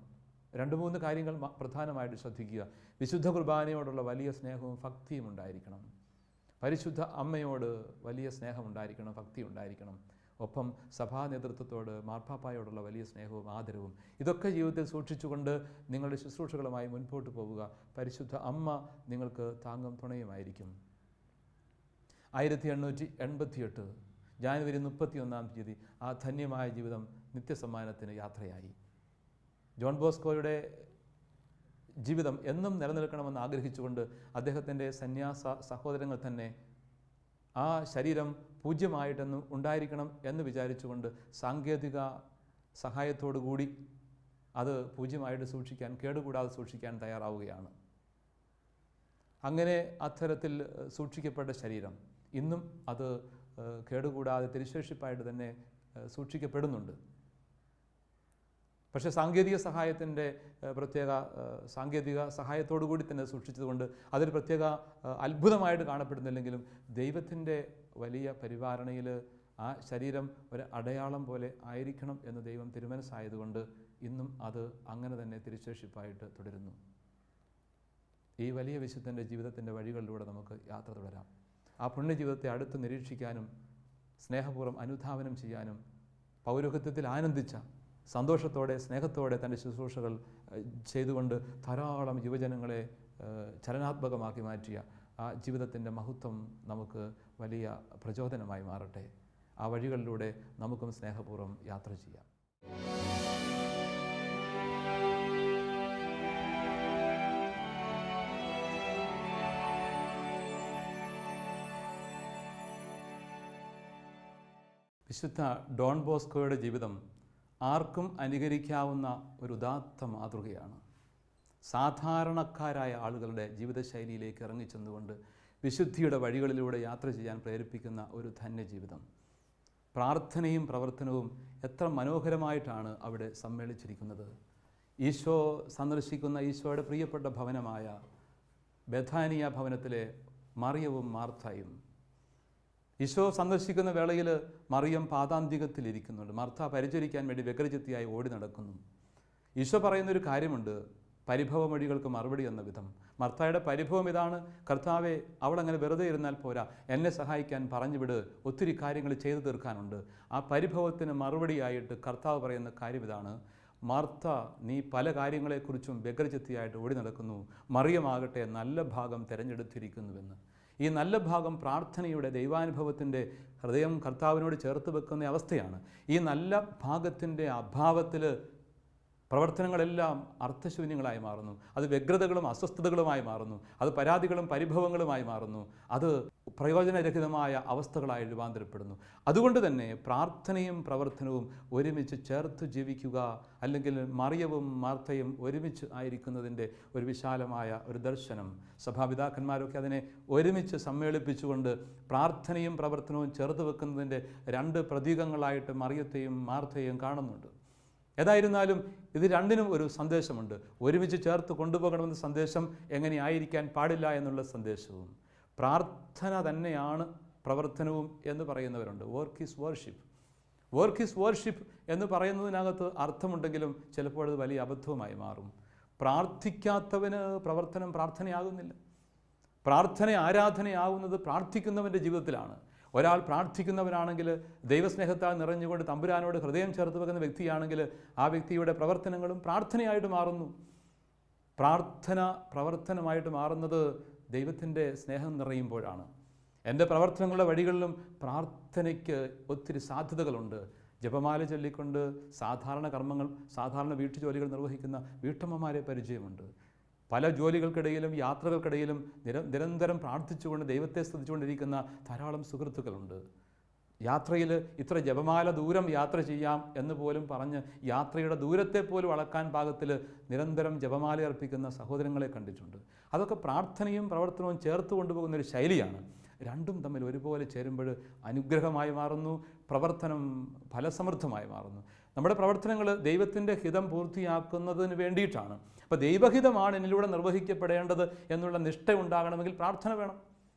2-3 കാര്യങ്ങൾ പ്രധാനമായിട്ട് ശ്രദ്ധിക്കുക. വിശുദ്ധ കുർബാനയോടുള്ള വലിയ സ്നേഹവും ഭക്തിയും ഉണ്ടായിരിക്കണം. പരിശുദ്ധ അമ്മയോട് വലിയ സ്നേഹമുണ്ടായിരിക്കണം, ഭക്തി ഉണ്ടായിരിക്കണം. ഒപ്പം സഭാ നേതൃത്വത്തോട്, മാർപ്പാപ്പായോടുള്ള വലിയ സ്നേഹവും ആദരവും, ഇതൊക്കെ ജീവിതത്തിൽ സൂക്ഷിച്ചുകൊണ്ട് നിങ്ങളുടെ ശുശ്രൂഷകളുമായി മുൻപോട്ട് പോവുക. പരിശുദ്ധ അമ്മ നിങ്ങൾക്ക് താങ്ങും തുണയുമായിരിക്കും. 1888 ജാനുവരി 31 ആ ധന്യമായ ജീവിതം നിത്യസമ്മാനത്തിന് യാത്രയായി. ജോൺ ബോസ്കോയുടെ ജീവിതം എന്നും നിലനിൽക്കണമെന്ന് ആഗ്രഹിച്ചുകൊണ്ട് അദ്ദേഹത്തിൻ്റെ സന്യാസ സഹോദരങ്ങൾ തന്നെ ആ ശരീരം പൂജ്യമായിട്ടെന്നും ഉണ്ടായിരിക്കണം എന്ന് വിചാരിച്ചുകൊണ്ട് സാങ്കേതിക സഹായത്തോടു കൂടി അത് പൂജ്യമായിട്ട് സൂക്ഷിക്കാൻ, കേടുകൂടാതെ സൂക്ഷിക്കാൻ തയ്യാറാവുകയാണ്. അങ്ങനെ അത്തരത്തിൽ സൂക്ഷിക്കപ്പെട്ട ശരീരം ഇന്നും അത് കേടുകൂടാതെ തിരുശേഷിപ്പായിട്ട് തന്നെ സൂക്ഷിക്കപ്പെടുന്നുണ്ട്. പക്ഷേ സാങ്കേതിക സഹായത്തിൻ്റെ സാങ്കേതിക സഹായത്തോടു കൂടി തന്നെ സൂക്ഷിച്ചതുകൊണ്ട് അതൊരു പ്രത്യേക അത്ഭുതമായിട്ട് കാണപ്പെടുന്നില്ലെങ്കിലും ദൈവത്തിൻ്റെ വലിയ പരിപാലനയിൽ ആ ശരീരം ഒരു അടയാളം പോലെ ആയിരിക്കണം എന്ന് ദൈവം തിരുമനസ്സായതുകൊണ്ട് ഇന്നും അത് അങ്ങനെ തന്നെ തിരുശേഷിപ്പായിട്ട് തുടരുന്നു. ഈ വലിയ വിശുദ്ധൻ്റെ ജീവിതത്തിൻ്റെ വഴികളിലൂടെ നമുക്ക് യാത്ര തുടരാം. ആ പുണ്യജീവിതത്തെ അടുത്ത് നിരീക്ഷിക്കാനും സ്നേഹപൂർവ്വം അനുധാവനം ചെയ്യാനും പൗരോഹിത്യത്തിൽ ആനന്ദിച്ച സന്തോഷത്തോടെ സ്നേഹത്തോടെ തൻ്റെ ശുശ്രൂഷകൾ ചെയ്തുകൊണ്ട് ധാരാളം യുവജനങ്ങളെ ചലനാത്മകമാക്കി മാറ്റിയ ആ ജീവിതത്തിൻ്റെ മഹത്വം നമുക്ക് വലിയ പ്രചോദനമായി മാറട്ടെ. ആ വഴികളിലൂടെ നമുക്കും സ്നേഹപൂർവ്വം യാത്ര ചെയ്യാം. വിശുദ്ധ ഡോൺ ബോസ്കോയുടെ ജീവിതം ആർക്കും അനുകരിക്കാവുന്ന ഒരു ഉദാത്ത മാതൃകയാണ്. സാധാരണക്കാരായ ആളുകളുടെ ജീവിതശൈലിയിലേക്ക് ഇറങ്ങിച്ചെന്നുകൊണ്ട് വിശുദ്ധിയുടെ വഴികളിലൂടെ യാത്ര ചെയ്യാൻ പ്രേരിപ്പിക്കുന്ന ഒരു ധന്യജീവിതം. പ്രാർത്ഥനയും പ്രവർത്തനവും എത്ര മനോഹരമായിട്ടാണ് അവിടെ സമ്മേളിച്ചിരിക്കുന്നത്. ഈശോ സന്ദർശിക്കുന്ന ഈശോയുടെ പ്രിയപ്പെട്ട ഭവനമായ ബഥാനിയ ഭവനത്തിലെ മറിയവും മാർത്തയും. ഈശോ സന്ദർശിക്കുന്ന വേളയിൽ മറിയം പാതാന്തികത്തിലിരിക്കുന്നുണ്ട്. മാർത്ത പരിചരിക്കാൻ വേണ്ടി വ്യഗ്രചിത്തിയായി ഓടി നടക്കുന്നു. ഈശോ പറയുന്നൊരു കാര്യമുണ്ട്, പരിഭവമൊഴികൾക്ക് മറുപടി എന്ന വിധം. മർത്തായുടെ പരിഭവം ഇതാണ്, കർത്താവെ, അവളങ്ങനെ വെറുതെ ഇരുന്നാൽ പോരാ, എന്നെ സഹായിക്കാൻ പറഞ്ഞു വിട്, ഒത്തിരി കാര്യങ്ങൾ ചെയ്തു തീർക്കാനുണ്ട്. ആ പരിഭവത്തിന് മറുപടിയായിട്ട് കർത്താവ് പറയുന്ന കാര്യം ഇതാണ്, മാർത്ത, നീ പല കാര്യങ്ങളെക്കുറിച്ചും വ്യഗ്രചിത്തിയായിട്ട് ഓടി നടക്കുന്നു, മറിയമാകട്ടെ നല്ല ഭാഗം തിരഞ്ഞെടുത്തിരിക്കുന്നുവെന്ന്. ഈ നല്ല ഭാഗം പ്രാർത്ഥനയുടെ ദൈവാനുഭവത്തിൻ്റെ ഹൃദയം കർത്താവിനോട് ചേർത്ത് വെക്കുന്ന അവസ്ഥയാണ്. ഈ നല്ല ഭാഗത്തിൻ്റെ അഭാവത്തിൽ പ്രവർത്തനങ്ങളെല്ലാം അർത്ഥശൂന്യങ്ങളായി മാറുന്നു. അത് വ്യഗ്രതകളും അസ്വസ്ഥതകളുമായി മാറുന്നു. അത് പരാതികളും പരിഭവങ്ങളുമായി മാറുന്നു. അത് പ്രയോജനരഹിതമായ അവസ്ഥകളായി രൂപാന്തരപ്പെടുന്നു. അതുകൊണ്ട് തന്നെ പ്രാർത്ഥനയും പ്രവർത്തനവും ഒരുമിച്ച് ചേർത്ത് ജീവിക്കുക, അല്ലെങ്കിൽ മറിയവും മാർത്തയും ഒരുമിച്ച് ആയിരിക്കുന്നതിൻ്റെ ഒരു വിശാലമായ ഒരു ദർശനം സഭാപിതാക്കന്മാരൊക്കെ അതിനെ ഒരുമിച്ച് സമ്മേളിപ്പിച്ചുകൊണ്ട് പ്രാർത്ഥനയും പ്രവർത്തനവും ചേർത്ത് വെക്കുന്നതിൻ്റെ രണ്ട് പ്രതീകങ്ങളായിട്ട് മറിയത്തെയും മാർത്തയെയും കാണുന്നുണ്ട്. ഏതായിരുന്നാലും ഇത് രണ്ടിനും ഒരു സന്ദേശമുണ്ട്. ഒരുമിച്ച് ചേർത്ത് കൊണ്ടുപോകണമെന്ന സന്ദേശം എങ്ങനെയായിരിക്കാൻ പാടില്ല എന്നുള്ള സന്ദേശവും. പ്രാർത്ഥന തന്നെയാണ് പ്രവർത്തനവും എന്ന് പറയുന്നവരുണ്ട്. Work is worship. Work is worship എന്ന് പറയുന്നതിനകത്ത് അർത്ഥമുണ്ടെങ്കിലും ചിലപ്പോൾ അത് വലിയ അബദ്ധവുമായി മാറും. പ്രാർത്ഥിക്കാത്തവന് പ്രവർത്തനം പ്രാർത്ഥനയാകുന്നില്ല. പ്രാർത്ഥന ആരാധനയാകുന്നത് പ്രാർത്ഥിക്കുന്നവൻ്റെ ജീവിതത്തിലാണ്. ഒരാൾ പ്രാർത്ഥിക്കുന്നവനാണെങ്കിൽ, ദൈവസ്നേഹത്താൽ നിറഞ്ഞുകൊണ്ട് തമ്പുരാനോട് ഹൃദയം ചേർത്ത് വെക്കുന്ന വ്യക്തിയാണെങ്കിൽ ആ വ്യക്തിയുടെ പ്രവർത്തനങ്ങളും പ്രാർത്ഥനയായിട്ട് മാറുന്നു. പ്രാർത്ഥന പ്രവർത്തനമായിട്ട് മാറുന്നത് ദൈവത്തിൻ്റെ സ്നേഹം നിറയുമ്പോഴാണ്. എൻ്റെ പ്രവർത്തനങ്ങളുടെ വഴികളിലും പ്രാർത്ഥനയ്ക്ക് ഒത്തിരി സാധ്യതകളുണ്ട്. ജപമാല ചൊല്ലിക്കൊണ്ട് സാധാരണ കർമ്മങ്ങൾ, സാധാരണ വീട്ടുജോലികൾ നിർവഹിക്കുന്ന വീട്ടമ്മമാരെ പരിചയമുണ്ട്. പല ജോലികൾക്കിടയിലും യാത്രകൾക്കിടയിലും നിരന്തരം പ്രാർത്ഥിച്ചുകൊണ്ട് ദൈവത്തെ സ്തുതിച്ചുകൊണ്ടിരിക്കുന്ന ധാരാളം സുഹൃത്തുക്കളുണ്ട്. യാത്രയിൽ ഇത്ര ജപമാല ദൂരം യാത്ര ചെയ്യാം എന്ന് പോലും പറഞ്ഞ് യാത്രയുടെ ദൂരത്തെ പോലും അളക്കാൻ പാകത്തിൽ നിരന്തരം ജപമാല അർപ്പിക്കുന്ന സഹോദരങ്ങളെ കണ്ടിട്ടുണ്ട്. അതൊക്കെ പ്രാർത്ഥനയും പ്രവർത്തനവും ചേർത്ത് കൊണ്ടുപോകുന്നൊരു ശൈലിയാണ്. രണ്ടും തമ്മിൽ ഒരുപോലെ ചേരുമ്പോൾ അനുഗ്രഹമായി മാറുന്നു, പ്രവർത്തനം ഫലസമൃദ്ധമായി മാറുന്നു. നമ്മുടെ പ്രവർത്തനങ്ങൾ ദൈവത്തിൻ്റെ ഹിതം പൂർത്തിയാക്കുന്നതിന് വേണ്ടിയിട്ടാണ്. അപ്പോൾ ദൈവഹിതമാണ് എന്നിലൂടെ നിർവഹിക്കപ്പെടേണ്ടത് എന്നുള്ള നിഷ്ഠ ഉണ്ടാകണമെങ്കിൽ പ്രാർത്ഥന വേണം.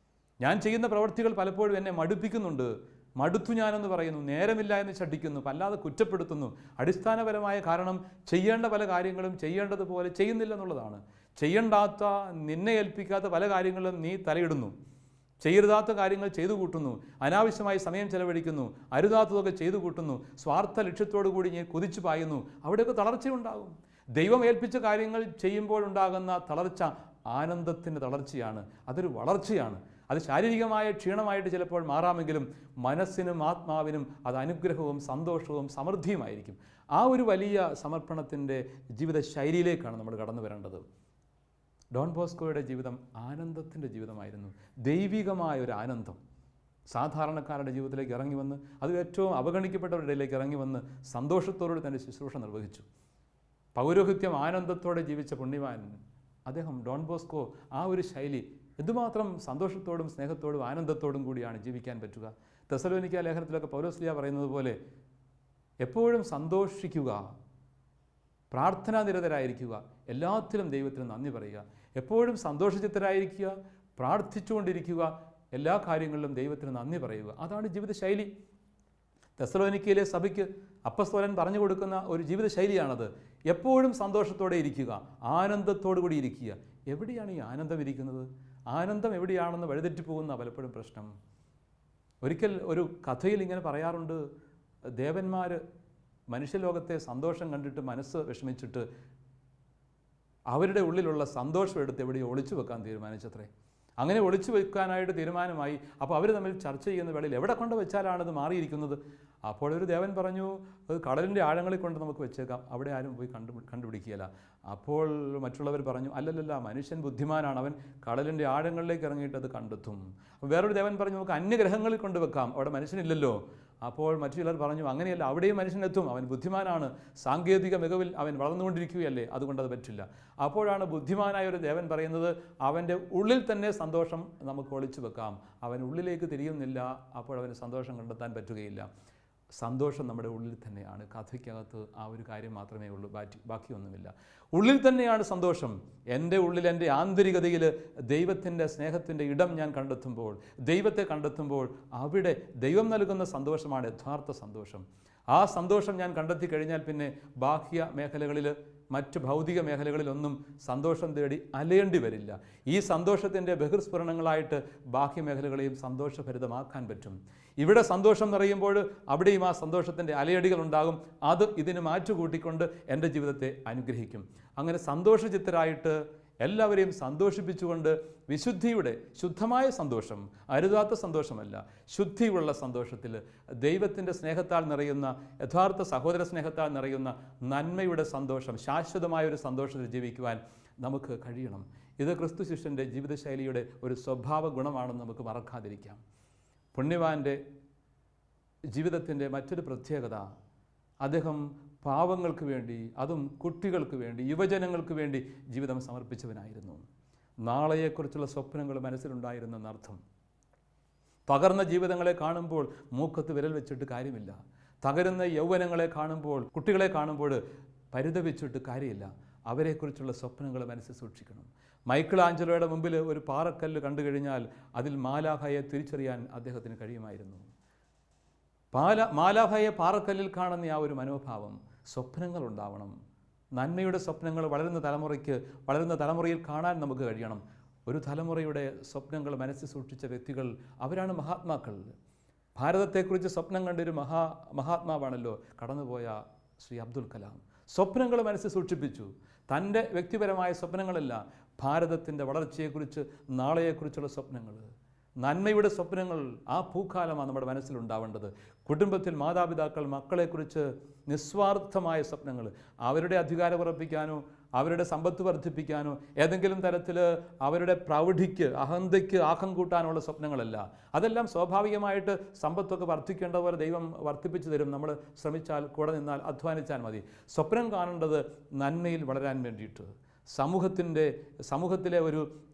ഞാൻ ചെയ്യുന്ന പ്രവൃത്തികൾ പലപ്പോഴും എന്നെ മടുപ്പിക്കുന്നുണ്ട്. മടുത്തു ഞാനെന്ന് പറയുന്നു, നേരമില്ല എന്ന് ശഠിക്കുന്നു, അല്ലാതെ കുറ്റപ്പെടുത്തുന്നു. അടിസ്ഥാനപരമായ കാരണം ചെയ്യേണ്ട പല കാര്യങ്ങളും ചെയ്യേണ്ടതുപോലെ ചെയ്യുന്നില്ല എന്നുള്ളതാണ്. ചെയ്യേണ്ടാത്ത, നിന്നെ ഏൽപ്പിക്കാത്ത പല കാര്യങ്ങളും നീ തലയിടുന്നു. ചെയ്യരുതാത്ത കാര്യങ്ങൾ ചെയ്തു കൂട്ടുന്നു, അനാവശ്യമായി സമയം ചെലവഴിക്കുന്നു, അരുതാത്തതൊക്കെ ചെയ്തു കൂട്ടുന്നു, സ്വാർത്ഥ ലക്ഷ്യത്തോടു കൂടി ഞാൻ കുതിച്ചു പായുന്നു. അവിടെയൊക്കെ തളർച്ചയുണ്ടാകും. ദൈവം ഏൽപ്പിച്ച കാര്യങ്ങൾ ചെയ്യുമ്പോഴുണ്ടാകുന്ന തളർച്ച ആനന്ദത്തിൻ്റെ തളർച്ചയാണ്. അതൊരു വളർച്ചയാണ്. അത് ശാരീരികമായ ക്ഷീണമായിട്ട് ചിലപ്പോൾ മാറാമെങ്കിലും മനസ്സിനും ആത്മാവിനും അത് അനുഗ്രഹവും സന്തോഷവും സമൃദ്ധിയുമായിരിക്കും. ആ ഒരു വലിയ സമർപ്പണത്തിൻ്റെ ജീവിത ശൈലിയിലേക്കാണ് നമ്മൾ കടന്നു വരേണ്ടത്. ഡോൺ ബോസ്കോയുടെ ജീവിതം ആനന്ദത്തിൻ്റെ ജീവിതമായിരുന്നു. ദൈവികമായ ഒരു ആനന്ദം സാധാരണക്കാരുടെ ജീവിതത്തിലേക്ക് ഇറങ്ങി വന്ന്, അത് ഏറ്റവും അവഗണിക്കപ്പെട്ടവരുടെ ഇടയിലേക്ക് ഇറങ്ങി വന്ന് സന്തോഷത്തോടെ തൻ്റെ ശുശ്രൂഷ നിർവഹിച്ചു. പൗരോഹിത്യം ആനന്ദത്തോടെ ജീവിച്ച പുണ്യവാൻ അദ്ദേഹം ഡോൺ ബോസ്കോ. ആ ഒരു ശൈലി എന്തുമാത്രം സന്തോഷത്തോടും സ്നേഹത്തോടും ആനന്ദത്തോടും കൂടിയാണ് ജീവിക്കാൻ പറ്റുക. തെസലോനിക്ക ലേഖനത്തിലൊക്കെ പൗലോസ്ലീഹ പറയുന്നത് പോലെ എപ്പോഴും സന്തോഷിക്കുക, പ്രാർത്ഥനാനിരതരായിരിക്കുക, എല്ലാത്തിലും ദൈവത്തിന് നന്ദി പറയുക, എപ്പോഴും സന്തോഷചിത്തരായിരിക്കുക, പ്രാർത്ഥിച്ചുകൊണ്ടിരിക്കുക, എല്ലാ കാര്യങ്ങളിലും ദൈവത്തിന് നന്ദി പറയുക. അതാണ് ജീവിതശൈലി. തെസ്സലോനിക്കയിലെ സഭയ്ക്ക് അപ്പസ്തോലൻ പറഞ്ഞു കൊടുക്കുന്ന ഒരു ജീവിതശൈലിയാണത്. എപ്പോഴും സന്തോഷത്തോടെ ഇരിക്കുക, ആനന്ദത്തോടു കൂടി ഇരിക്കുക. എവിടെയാണ് ഈ ആനന്ദം ഇരിക്കുന്നത്? ആനന്ദം എവിടെയാണെന്ന് വഴിതെറ്റിപ്പോകുന്ന പലപ്പോഴും പ്രശ്നം. ഒരിക്കൽ ഒരു കഥയിൽ ഇങ്ങനെ പറയാറുണ്ട്, ദേവന്മാർ മനുഷ്യലോകത്തെ സന്തോഷം കണ്ടിട്ട് മനസ്സ് വിഷമിച്ചിട്ട് അവരുടെ ഉള്ളിലുള്ള സന്തോഷം എടുത്ത് എവിടെയോ ഒളിച്ചു വെക്കാൻ തീരുമാനിച്ചത്രേ. അങ്ങനെ ഒളിച്ചു വെക്കാനായിട്ട് തീരുമാനമായി. അപ്പോൾ അവർ തമ്മിൽ ചർച്ച ചെയ്യുന്ന വേളയിൽ എവിടെ കൊണ്ട് വെച്ചാലാണിത് മാറിയിരിക്കുന്നത്? അപ്പോൾ ഒരു ദേവൻ പറഞ്ഞു, അത് കടലിൻ്റെ ആഴങ്ങളിൽ കൊണ്ട് നമുക്ക് വെച്ചേക്കാം, അവിടെ ആരും പോയി കണ്ടുപിടിക്കുകയില്ല. അപ്പോൾ മറ്റുള്ളവർ പറഞ്ഞു, അല്ലല്ല, മനുഷ്യൻ ബുദ്ധിമാനാണ്, അവൻ കടലിൻ്റെ ആഴങ്ങളിലേക്ക് ഇറങ്ങിയിട്ട് അത് കണ്ടെത്തും. വേറൊരു ദേവൻ പറഞ്ഞു, നമുക്ക് അന്യഗ്രഹങ്ങളിൽ കൊണ്ടുവെക്കാം, അവിടെ മനുഷ്യനില്ലല്ലോ. അപ്പോൾ മറ്റു ചിലർ പറഞ്ഞു, അങ്ങനെയല്ല, അവിടെയും മനുഷ്യനെത്തും, അവൻ ബുദ്ധിമാനാണ്, സാങ്കേതിക മികവിൽ അവൻ വളർന്നുകൊണ്ടിരിക്കുകയല്ലേ, അതുകൊണ്ടത് പറ്റില്ല. അപ്പോഴാണ് ബുദ്ധിമാനായ ഒരു ദേവൻ പറയുന്നത്, അവൻ്റെ ഉള്ളിൽ തന്നെ സന്തോഷം നമുക്ക് ഒളിച്ചു വെക്കാം, അവൻ ഉള്ളിലേക്ക് തിരിയുന്നില്ല, അപ്പോൾ അവന് സന്തോഷം കണ്ടെത്താൻ പറ്റുകയില്ല. സന്തോഷം നമ്മുടെ ഉള്ളിൽ തന്നെയാണ്. കഥയ്ക്കകത്ത് ആ ഒരു കാര്യം മാത്രമേ ഉള്ളൂ, ബാക്കിയൊന്നുമില്ല. ഉള്ളിൽ തന്നെയാണ് സന്തോഷം. എൻ്റെ ഉള്ളിൽ, എൻ്റെ ആന്തരികതയിൽ ദൈവത്തിൻ്റെ സ്നേഹത്തിൻ്റെ ഇടം ഞാൻ കണ്ടെത്തുമ്പോൾ, ദൈവത്തെ കണ്ടെത്തുമ്പോൾ, അവിടെ ദൈവം നൽകുന്ന സന്തോഷമാണ് യഥാർത്ഥ സന്തോഷം. ആ സന്തോഷം ഞാൻ കണ്ടെത്തി കഴിഞ്ഞാൽ പിന്നെ ബാഹ്യ മേഖലകളിൽ, മറ്റ് ഭൗതിക മേഖലകളിലൊന്നും സന്തോഷം തേടി അലയേണ്ടി വരില്ല. ഈ സന്തോഷത്തിൻ്റെ ബഹിർസ്ഫുരണങ്ങളായിട്ട് ബാഹ്യമേഖലകളെയും സന്തോഷഭരിതമാക്കാൻ പറ്റും. ഇവിടെ സന്തോഷം നിറയുമ്പോൾ അവിടെയും ആ സന്തോഷത്തിൻ്റെ അലയടികൾ ഉണ്ടാകും. അത് ഇതിന് മാറ്റുകൂട്ടിക്കൊണ്ട് എൻ്റെ ജീവിതത്തെ അനുഗ്രഹിക്കും. അങ്ങനെ സന്തോഷചിത്തരായിട്ട് എല്ലാവരെയും സന്തോഷിപ്പിച്ചുകൊണ്ട് വിശുദ്ധിയുടെ, ശുദ്ധമായ സന്തോഷം, അരുതാത്ത സന്തോഷമല്ല, ശുദ്ധിയുള്ള സന്തോഷത്തിൽ ദൈവത്തിൻ്റെ സ്നേഹത്താൽ നിറയുന്ന, യഥാർത്ഥ സഹോദര സ്നേഹത്താൽ നിറയുന്ന നന്മയുടെ സന്തോഷം, ശാശ്വതമായൊരു സന്തോഷത്തിൽ ജീവിക്കുവാൻ നമുക്ക് കഴിയണം. ഇത് ക്രിസ്തു ശിഷ്യൻ്റെ ജീവിതശൈലിയുടെ ഒരു സ്വഭാവ ഗുണമാണെന്ന് നമുക്ക് മറക്കാതിരിക്കാം. പുണ്യവാൻ്റെ ജീവിതത്തിൻ്റെ മറ്റൊരു പ്രത്യേകത, അദ്ദേഹം പാവങ്ങൾക്ക് വേണ്ടി, അതും കുട്ടികൾക്ക് വേണ്ടി, യുവജനങ്ങൾക്ക് വേണ്ടി ജീവിതം സമർപ്പിച്ചവനായിരുന്നു. നാളെയെക്കുറിച്ചുള്ള സ്വപ്നങ്ങൾ മനസ്സിലുണ്ടായിരുന്നെന്നർത്ഥം. തകർന്ന ജീവിതങ്ങളെ കാണുമ്പോൾ മൂക്കത്ത് വിരൽ വെച്ചിട്ട് കാര്യമില്ല. തകരുന്ന യൗവനങ്ങളെ കാണുമ്പോൾ, കുട്ടികളെ കാണുമ്പോൾ പരിതപിച്ചിട്ട് കാര്യമില്ല. അവരെക്കുറിച്ചുള്ള സ്വപ്നങ്ങൾ മനസ്സിൽ സൂക്ഷിക്കണം. മൈക്കിൾ ആഞ്ചലോയുടെ മുമ്പിൽ ഒരു പാറക്കല്ല് കണ്ടു കഴിഞ്ഞാൽ അതിൽ മാലാഖയെ തിരിച്ചറിയാൻ അദ്ദേഹത്തിന് കഴിയുമായിരുന്നു. മാലാഖയെ പാറക്കല്ലിൽ കാണുന്ന ആ ഒരു മനോഭാവം, സ്വപ്നങ്ങൾ ഉണ്ടാവണം. നന്മയുടെ സ്വപ്നങ്ങൾ വളരുന്ന തലമുറയിൽ കാണാൻ നമുക്ക് കഴിയണം. ഒരു തലമുറയുടെ സ്വപ്നങ്ങൾ മനസ്സിൽ സൂക്ഷിച്ച വ്യക്തികൾ, അവരാണ് മഹാത്മാക്കൾ. ഭാരതത്തെക്കുറിച്ച് സ്വപ്നം കണ്ടൊരു മഹാത്മാവാണല്ലോ കടന്നുപോയ ശ്രീ അബ്ദുൽ കലാം. സ്വപ്നങ്ങൾ മനസ്സിൽ സൂക്ഷിപ്പിച്ചു. തൻ്റെ വ്യക്തിപരമായ സ്വപ്നങ്ങളല്ല, ഭാരതത്തിൻ്റെ വളർച്ചയെക്കുറിച്ച്, നാളെയെക്കുറിച്ചുള്ള സ്വപ്നങ്ങൾ, നന്മയുടെ സ്വപ്നങ്ങൾ, ആ പൂക്കാലമാണ് നമ്മുടെ മനസ്സിലുണ്ടാവേണ്ടത്. കുടുംബത്തിൽ മാതാപിതാക്കൾ മക്കളെക്കുറിച്ച് നിസ്വാർത്ഥമായ സ്വപ്നങ്ങൾ, അവരുടെ അധികാരം ഉറപ്പിക്കാനോ, അവരുടെ സമ്പത്ത് വർദ്ധിപ്പിക്കാനോ, ഏതെങ്കിലും തരത്തിൽ അവരുടെ പ്രൗഢിക്ക്, അഹന്തയ്ക്ക് ആക്കം കൂട്ടാനുള്ള സ്വപ്നങ്ങളല്ല. അതെല്ലാം സ്വാഭാവികമായിട്ട് സമ്പത്തൊക്കെ വർദ്ധിക്കേണ്ട പോലെ ദൈവം വർദ്ധിപ്പിച്ചു തരും. നമ്മൾ ശ്രമിച്ചാൽ, കൂടെ നിന്നാൽ, അധ്വാനിച്ചാൽ മതി. സ്വപ്നം കാണേണ്ടത് നന്മയിൽ വളരാൻ വേണ്ടിയിട്ട്, സമൂഹത്തിലെ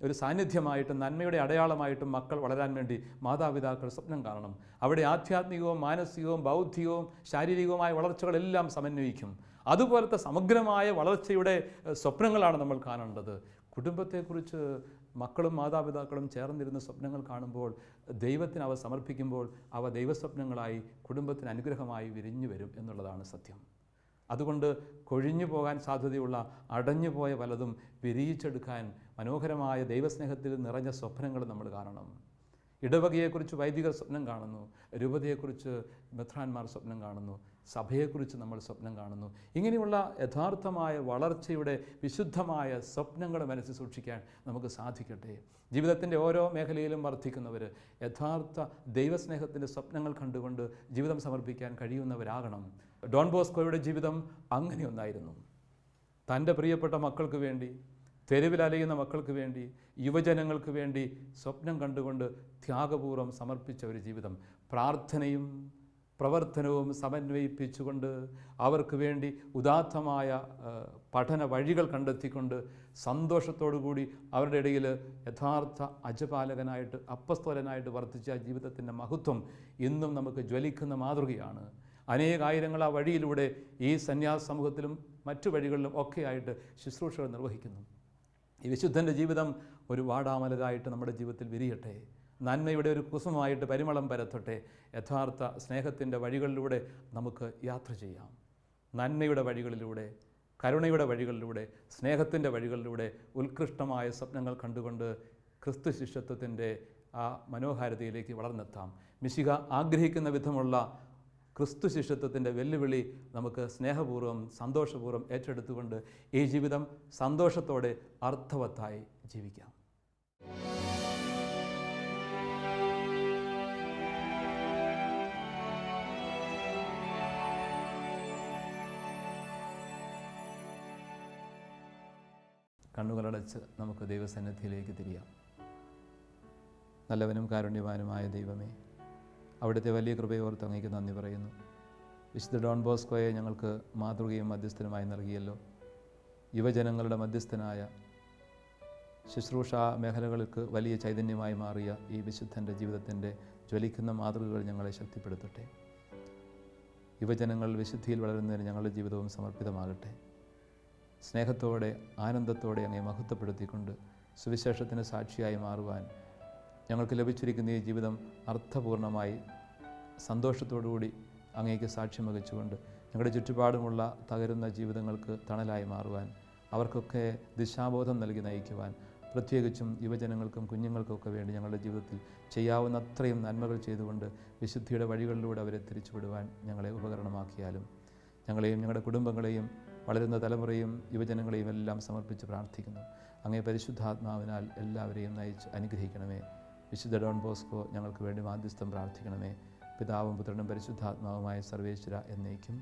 ഒരു സാന്നിധ്യമായിട്ടും നന്മയുടെ അടയാളമായിട്ടും മക്കൾ വളരാൻ വേണ്ടി മാതാപിതാക്കൾ സ്വപ്നം കാണണം. അവിടെ ആധ്യാത്മികവും മാനസികവും ബൗദ്ധികവും ശാരീരികവുമായ വളർച്ചകളെല്ലാം സമന്വയിക്കും. അതുപോലത്തെ സമഗ്രമായ വളർച്ചയുടെ സ്വപ്നങ്ങളാണ് നമ്മൾ കാണേണ്ടത്. കുടുംബത്തെക്കുറിച്ച് മക്കളും മാതാപിതാക്കളും ചേർന്നിരുന്ന സ്വപ്നങ്ങൾ കാണുമ്പോൾ, ദൈവത്തിന് അവ സമർപ്പിക്കുമ്പോൾ, അവ ദൈവസ്വപ്നങ്ങളായി കുടുംബത്തിന് അനുഗ്രഹമായി വിരിഞ്ഞു വരും എന്നുള്ളതാണ് സത്യം. അതുകൊണ്ട് കൊഴിഞ്ഞു പോകാൻ സാധ്യതയുള്ള, അടഞ്ഞുപോയ പലതും വിരിയിച്ചെടുക്കാൻ മനോഹരമായ ദൈവസ്നേഹത്തിൽ നിറഞ്ഞ സ്വപ്നങ്ങൾ നമ്മൾ കാണണം. ഇടവകയെക്കുറിച്ച് വൈദികർ സ്വപ്നം കാണുന്നു, രൂപതയെക്കുറിച്ച് മെത്രാന്മാർ സ്വപ്നം കാണുന്നു, സഭയെക്കുറിച്ച് നമ്മൾ സ്വപ്നം കാണുന്നു. ഇങ്ങനെയുള്ള യഥാർത്ഥമായ വളർച്ചയുടെ വിശുദ്ധമായ സ്വപ്നങ്ങൾ മനസ്സിൽ സൂക്ഷിക്കാൻ നമുക്ക് സാധിക്കട്ടെ. ജീവിതത്തിൻ്റെ ഓരോ മേഖലയിലും വർദ്ധിക്കുന്നവർ യഥാർത്ഥ ദൈവസ്നേഹത്തിൻ്റെ സ്വപ്നങ്ങൾ കണ്ടുകൊണ്ട് ജീവിതം സമർപ്പിക്കാൻ കഴിയുന്നവരാകണം. ഡോൺ ബോസ്കോയുടെ ജീവിതം അങ്ങനെയൊന്നായിരുന്നു. തൻ്റെ പ്രിയപ്പെട്ട മക്കൾക്ക് വേണ്ടി, തെരുവിൽ അലയുന്ന മക്കൾക്ക് വേണ്ടി, യുവജനങ്ങൾക്ക് വേണ്ടി സ്വപ്നം കണ്ടുകൊണ്ട് ത്യാഗപൂർവ്വം സമർപ്പിച്ച ഒരു ജീവിതം. പ്രാർത്ഥനയും പ്രവർത്തനവും സമന്വയിപ്പിച്ചുകൊണ്ട് അവർക്ക് വേണ്ടി ഉദാത്തമായ പഠന വഴികൾ കണ്ടെത്തിക്കൊണ്ട് സന്തോഷത്തോടുകൂടി അവരുടെ ഇടയിൽ യഥാർത്ഥ അജപാലകനായിട്ട്, അപ്പസ്തോലനായിട്ട് വർദ്ധിച്ച ജീവിതത്തിൻ്റെ മഹത്വം ഇന്നും നമുക്ക് ജ്വലിക്കുന്ന മാതൃകയാണ്. അനേകായിരങ്ങൾ ആ വഴിയിലൂടെ ഈ സന്യാസ സമൂഹത്തിലും മറ്റു വഴികളിലും ഒക്കെയായിട്ട് ശുശ്രൂഷകൾ നിർവഹിക്കുന്നു. ഈ വിശുദ്ധൻ്റെ ജീവിതം ഒരു വാടാമലരായിട്ട് നമ്മുടെ ജീവിതത്തിൽ വിരിയട്ടെ. നന്മയുടെ ഒരു കുസുമമായിട്ട് പരിമളം പരത്തട്ടെ. യഥാർത്ഥ സ്നേഹത്തിൻ്റെ വഴികളിലൂടെ നമുക്ക് യാത്ര ചെയ്യാം. നന്മയുടെ വഴികളിലൂടെ, കരുണയുടെ വഴികളിലൂടെ, സ്നേഹത്തിൻ്റെ വഴികളിലൂടെ ഉത്കൃഷ്ടമായ സ്വപ്നങ്ങൾ കണ്ടുകൊണ്ട് ക്രിസ്തു ശിഷ്യത്വത്തിൻ്റെ ആ മനോഹാരിതയിലേക്ക് വളർന്നെത്താം. മിശിഹ ആഗ്രഹിക്കുന്ന വിധമുള്ള ക്രിസ്തു ശിഷ്യത്വത്തിൻ്റെ വെല്ലുവിളി നമുക്ക് സ്നേഹപൂർവ്വം സന്തോഷപൂർവ്വം ഏറ്റെടുത്തുകൊണ്ട് ഈ ജീവിതം സന്തോഷത്തോടെ അർത്ഥവത്തായി ജീവിക്കാം. കണ്ണുകളടച്ച് നമുക്ക് ദൈവസന്നിധിയിലേക്ക് തിരിയാം. നല്ലവനും കാരുണ്യവാനുമായ ദൈവമേ, അവിടുത്തെ വലിയ കൃപയോർത്ത് അങ്ങേക്ക് നന്ദി പറയുന്നു. വിശുദ്ധ ഡോൺ ബോസ്കോയെ ഞങ്ങൾക്ക് മാതൃകയും മധ്യസ്ഥനുമായി നൽകിയല്ലോ. യുവജനങ്ങളുടെ മധ്യസ്ഥനായ ശുശ്രൂഷാ മേഖലകൾക്ക് വലിയ ചൈതന്യമായി മാറിയ ഈ വിശുദ്ധൻ്റെ ജീവിതത്തിൻ്റെ ജ്വലിക്കുന്ന മാതൃകകൾ ഞങ്ങളെ ശക്തിപ്പെടുത്തട്ടെ. യുവജനങ്ങൾ വിശുദ്ധിയിൽ വളരുന്നതിന് ഞങ്ങളുടെ ജീവിതവും സമർപ്പിതമാകട്ടെ. സ്നേഹത്തോടെ ആനന്ദത്തോടെ അങ്ങേ മഹത്വപ്പെടുത്തിക്കൊണ്ട് സുവിശേഷത്തിന് സാക്ഷിയായി മാറുവാൻ ഞങ്ങൾക്ക് ലഭിച്ചിരിക്കുന്ന ഈ ജീവിതം അർത്ഥപൂർണമായി സന്തോഷത്തോടുകൂടി അങ്ങേക്ക് സാക്ഷ്യം വഹിച്ചുകൊണ്ട് ഞങ്ങളുടെ ചുറ്റുപാടുമുള്ള തകരുന്ന ജീവിതങ്ങൾക്ക് തണലായി മാറുവാൻ, അവർക്കൊക്കെ ദിശാബോധം നൽകി നയിക്കുവാൻ, പ്രത്യേകിച്ചും യുവജനങ്ങൾക്കും കുഞ്ഞുങ്ങൾക്കൊക്കെ വേണ്ടി ഞങ്ങളുടെ ജീവിതത്തിൽ ചെയ്യാവുന്ന അത്രയും നന്മകൾ ചെയ്തുകൊണ്ട് വിശുദ്ധിയുടെ വഴികളിലൂടെ അവരെ തിരിച്ചുവിടുവാൻ ഞങ്ങളെ ഉപകരണമാക്കിയാലും. ഞങ്ങളെയും ഞങ്ങളുടെ കുടുംബങ്ങളെയും വളരുന്ന തലമുറയും യുവജനങ്ങളെയും എല്ലാം സമർപ്പിച്ച് പ്രാർത്ഥിക്കുന്നു. അങ്ങേ പരിശുദ്ധാത്മാവിനാൽ എല്ലാവരെയും നയിച്ച് അനുഗ്രഹിക്കണമേ. വിശുദ്ധ ഡോൺ ബോസ്കോ ഞങ്ങൾക്ക് വേണ്ടി മാധ്യസ്ഥം പ്രാർത്ഥിക്കണമേ. പിതാവും പുത്രനും പരിശുദ്ധാത്മാവുമായ സർവേശ്വര എന്നേക്കും.